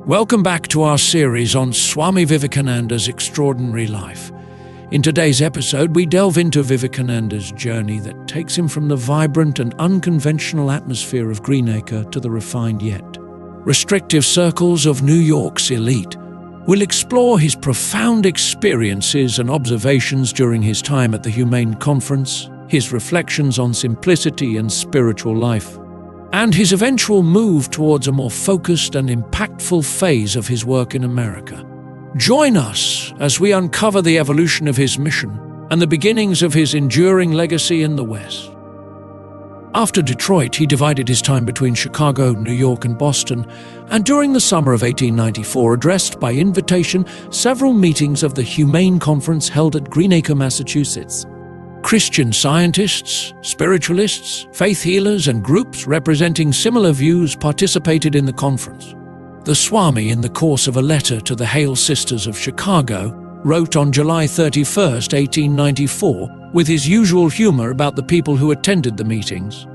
Welcome back to our series on Swami Vivekananda's extraordinary life. In today's episode, we delve into Vivekananda's journey that takes him from the vibrant and unconventional atmosphere of Greenacre to the refined yet restrictive circles of New York's elite. We'll explore his profound experiences and observations during his time at the Humane Conference, his reflections on simplicity and spiritual life, and his eventual move towards a more focused and impactful phase of his work in America. Join us as we uncover the evolution of his mission and the beginnings of his enduring legacy in the West. After Detroit, he divided his time between Chicago, New York, and Boston, and during the summer of 1894 addressed by invitation several meetings of the Humane Conference held at Greenacre, Massachusetts. Christian scientists, spiritualists, faith healers, and groups representing similar views participated in the conference. The Swami, in the course of a letter to the Hale Sisters of Chicago, wrote on July 31, 1894, with his usual humor about the people who attended the meetings.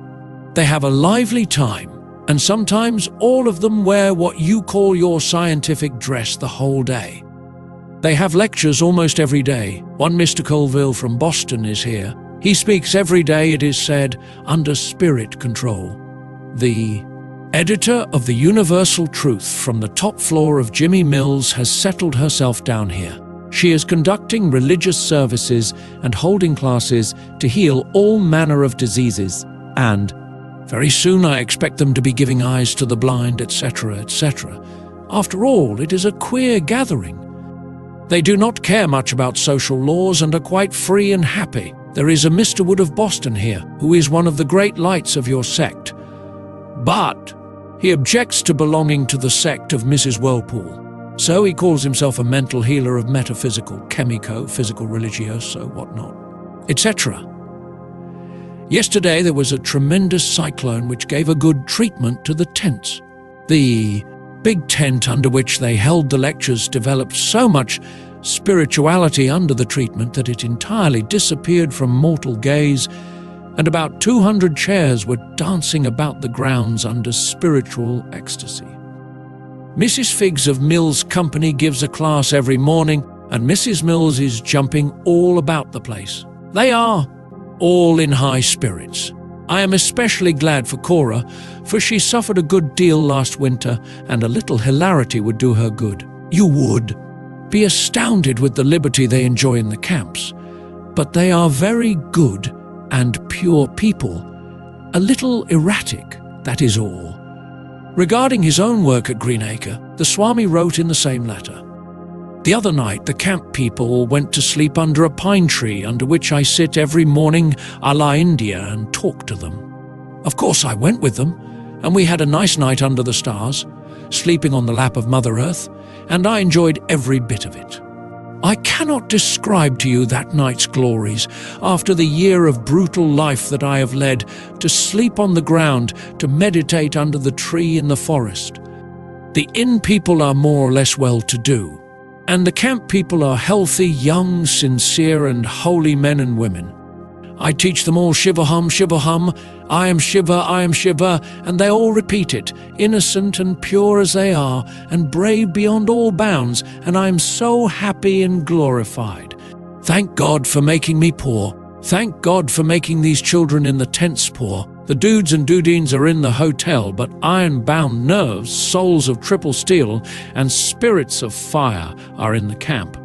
They have a lively time, and sometimes all of them wear what you call your scientific dress the whole day. They have lectures almost every day. One Mr. Colville from Boston is here. He speaks every day, it is said, under spirit control. The editor of the Universal Truth from the top floor of Jimmy Mills has settled herself down here. She is conducting religious services and holding classes to heal all manner of diseases, and very soon I expect them to be giving eyes to the blind, etc., etc. After all, it is a queer gathering. They do not care much about social laws and are quite free and happy. There is a Mr. Wood of Boston here, who is one of the great lights of your sect. But he objects to belonging to the sect of Mrs. Whirlpool. So he calls himself a mental healer of metaphysical, chemico, physical, religioso, whatnot, etc. Yesterday there was a tremendous cyclone which gave a good treatment to the tents. The big tent under which they held the lectures developed so much spirituality under the treatment that it entirely disappeared from mortal gaze, and about 200 chairs were dancing about the grounds under spiritual ecstasy. Mrs. Figgs of Mills Company gives a class every morning, and Mrs. Mills is jumping all about the place. They are all in high spirits. I am especially glad for Cora, for she suffered a good deal last winter, and a little hilarity would do her good. You would be astounded with the liberty they enjoy in the camps, but they are very good and pure people, a little erratic, that is all. Regarding his own work at Greenacre, the Swami wrote in the same letter, "The other night the camp people went to sleep under a pine tree under which I sit every morning a la India and talk to them. Of course I went with them, and we had a nice night under the stars, sleeping on the lap of Mother Earth, and I enjoyed every bit of it. I cannot describe to you that night's glories, after the year of brutal life that I have led, to sleep on the ground, to meditate under the tree in the forest. The inn people are more or less well-to-do, and the camp people are healthy, young, sincere, and holy men and women. I teach them all Shivaham, Shivaham, I am Shiva, and they all repeat it, innocent and pure as they are, and brave beyond all bounds, and I am so happy and glorified. Thank God for making me poor. Thank God for making these children in the tents poor. The dudes and dudines are in the hotel, but iron-bound nerves, souls of triple steel, and spirits of fire are in the camp.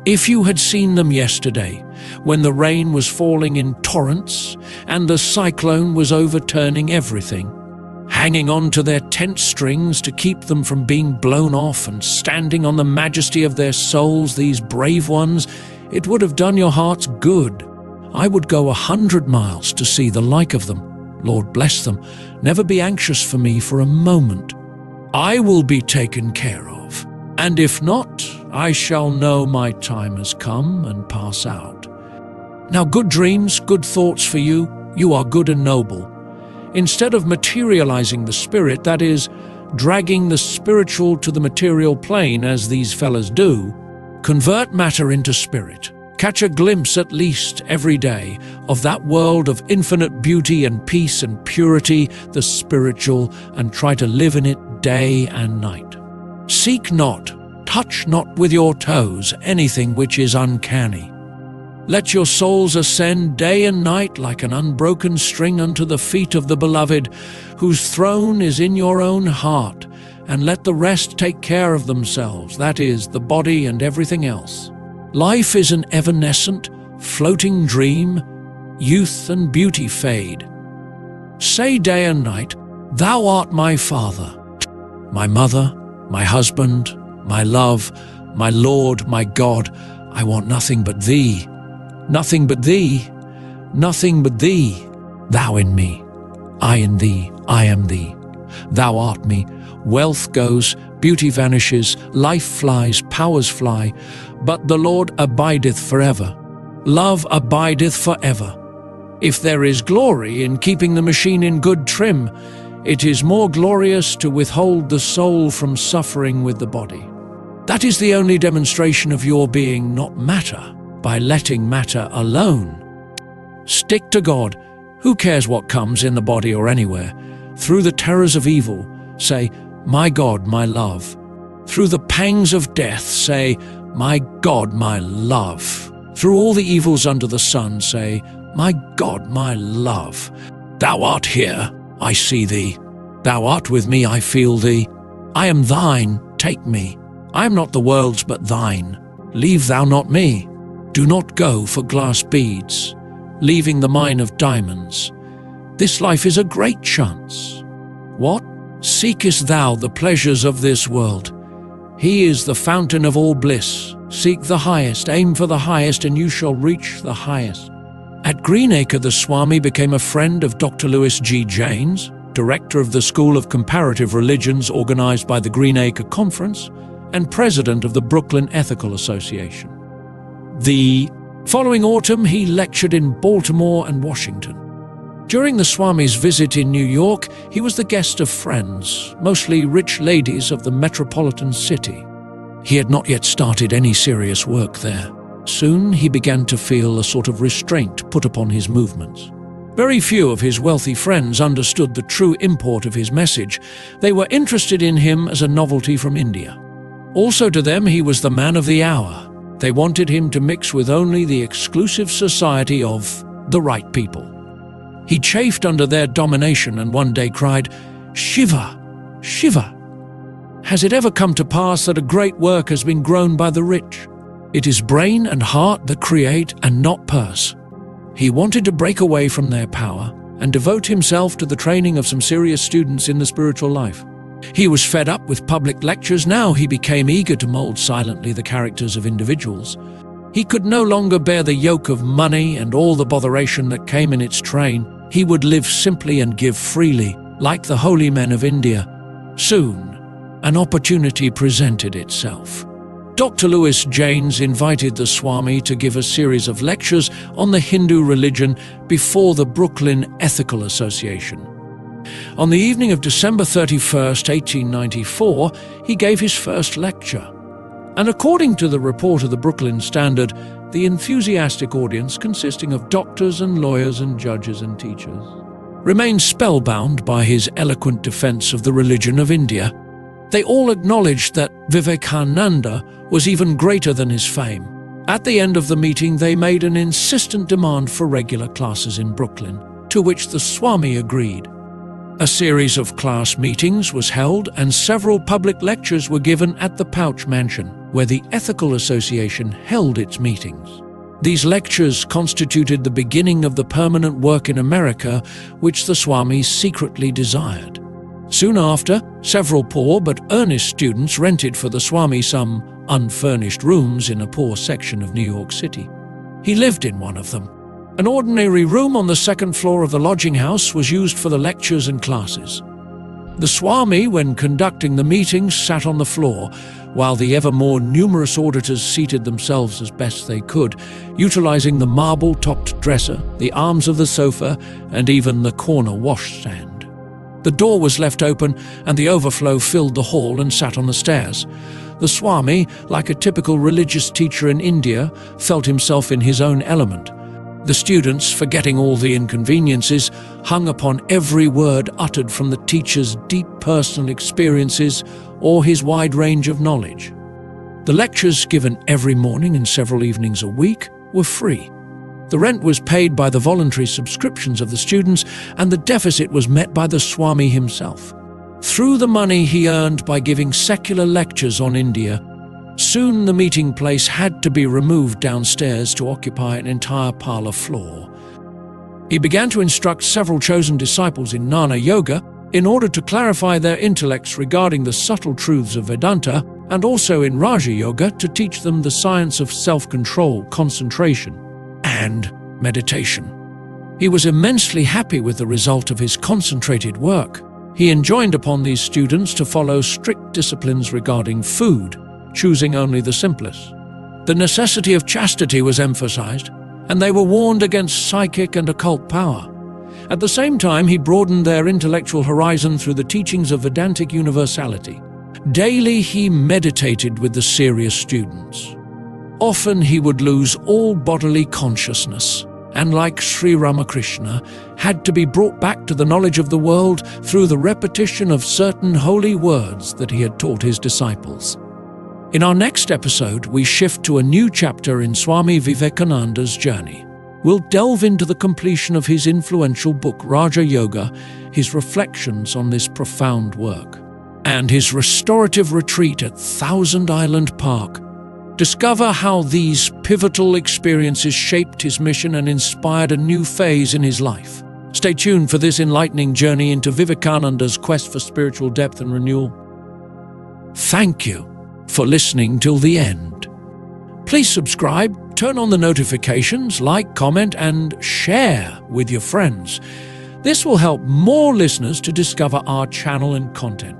If you had seen them yesterday, when the rain was falling in torrents and the cyclone was overturning everything, hanging on to their tent strings to keep them from being blown off and standing on the majesty of their souls, these brave ones, it would have done your hearts good. I would go 100 miles to see the like of them. Lord bless them. Never be anxious for me for a moment. I will be taken care of, and if not, I shall know my time has come and pass out. Now good dreams, good thoughts for you. You are good and noble. Instead of materializing the spirit, that is, dragging the spiritual to the material plane as these fellas do, convert matter into spirit. Catch a glimpse at least every day of that world of infinite beauty and peace and purity, the spiritual, and try to live in it day and night. Seek not, touch not with your toes anything which is uncanny. Let your souls ascend day and night like an unbroken string unto the feet of the Beloved, whose throne is in your own heart, and let the rest take care of themselves, that is, the body and everything else. Life is an evanescent, floating dream. Youth and beauty fade. Say day and night, Thou art my Father, my mother, my husband, my love, my Lord, my God. I want nothing but Thee, nothing but Thee, nothing but Thee. Thou in me, I in Thee, I am Thee. Thou art me. Wealth goes, beauty vanishes, life flies, powers fly, but the Lord abideth forever. Love abideth forever. If there is glory in keeping the machine in good trim, it is more glorious to withhold the soul from suffering with the body. That is the only demonstration of your being not matter, by letting matter alone. Stick to God. Who cares what comes in the body or anywhere? Through the terrors of evil, say, My God, my love. Through the pangs of death, say, My God, my love. Through all the evils under the sun, say, My God, my love. Thou art here, I see Thee. Thou art with me, I feel Thee. I am Thine, take me. I am not the world's but Thine. Leave Thou not me. Do not go for glass beads, leaving the mine of diamonds. This life is a great chance. What? Seekest thou the pleasures of this world? He is the fountain of all bliss. Seek the highest, aim for the highest, and you shall reach the highest. At Greenacre, the Swami became a friend of Dr. Louis G. Janes, director of the School of Comparative Religions organized by the Greenacre Conference, and president of the Brooklyn Ethical Association. The following autumn, he lectured in Baltimore and Washington. During the Swami's visit in New York, he was the guest of friends, mostly rich ladies of the metropolitan city. He had not yet started any serious work there. Soon he began to feel a sort of restraint put upon his movements. Very few of his wealthy friends understood the true import of his message. They were interested in him as a novelty from India. Also to them, he was the man of the hour. They wanted him to mix with only the exclusive society of the right people. He chafed under their domination and one day cried, Shiva, Shiva! Has it ever come to pass that a great work has been grown by the rich? It is brain and heart that create and not purse. He wanted to break away from their power and devote himself to the training of some serious students in the spiritual life. He was fed up with public lectures. Now he became eager to mold silently the characters of individuals. He could no longer bear the yoke of money and all the botheration that came in its train. He would live simply and give freely, like the holy men of India. Soon, an opportunity presented itself. Dr. Louis Janes invited the Swami to give a series of lectures on the Hindu religion before the Brooklyn Ethical Association. On the evening of December 31st, 1894, he gave his first lecture. And according to the report of the Brooklyn Standard, the enthusiastic audience, consisting of doctors and lawyers and judges and teachers, remained spellbound by his eloquent defense of the religion of India. They all acknowledged that Vivekananda was even greater than his fame. At the end of the meeting, they made an insistent demand for regular classes in Brooklyn, to which the Swami agreed. A series of class meetings was held and several public lectures were given at the Pouch Mansion, where the Ethical Association held its meetings. These lectures constituted the beginning of the permanent work in America which the Swami secretly desired. Soon after, several poor but earnest students rented for the Swami some unfurnished rooms in a poor section of New York City. He lived in one of them. An ordinary room on the second floor of the lodging house was used for the lectures and classes. The Swami, when conducting the meetings, sat on the floor, while the ever more numerous auditors seated themselves as best they could, utilizing the marble-topped dresser, the arms of the sofa, and even the corner washstand. The door was left open, and the overflow filled the hall and sat on the stairs. The Swami, like a typical religious teacher in India, felt himself in his own element. The students, forgetting all the inconveniences, hung upon every word uttered from the teacher's deep personal experiences or his wide range of knowledge. The lectures, given every morning and several evenings a week, were free. The rent was paid by the voluntary subscriptions of the students, and the deficit was met by the Swami himself. Through the money he earned by giving secular lectures on India, soon the meeting place had to be removed downstairs to occupy an entire parlor floor. He began to instruct several chosen disciples in Jnana Yoga in order to clarify their intellects regarding the subtle truths of Vedanta, and also in Raja Yoga to teach them the science of self-control, concentration, and meditation. He was immensely happy with the result of his concentrated work. He enjoined upon these students to follow strict disciplines regarding food, choosing only the simplest. The necessity of chastity was emphasized, and they were warned against psychic and occult power. At the same time, he broadened their intellectual horizon through the teachings of Vedantic universality. Daily he meditated with the serious students. Often he would lose all bodily consciousness, and like Sri Ramakrishna, had to be brought back to the knowledge of the world through the repetition of certain holy words that he had taught his disciples. In our next episode, we shift to a new chapter in Swami Vivekananda's journey. We'll delve into the completion of his influential book, Raja Yoga, his reflections on this profound work, and his restorative retreat at Thousand Island Park. Discover how these pivotal experiences shaped his mission and inspired a new phase in his life. Stay tuned for this enlightening journey into Vivekananda's quest for spiritual depth and renewal. Thank you for listening till the end. Please subscribe, turn on the notifications, like, comment, and share with your friends. This will help more listeners to discover our channel and content.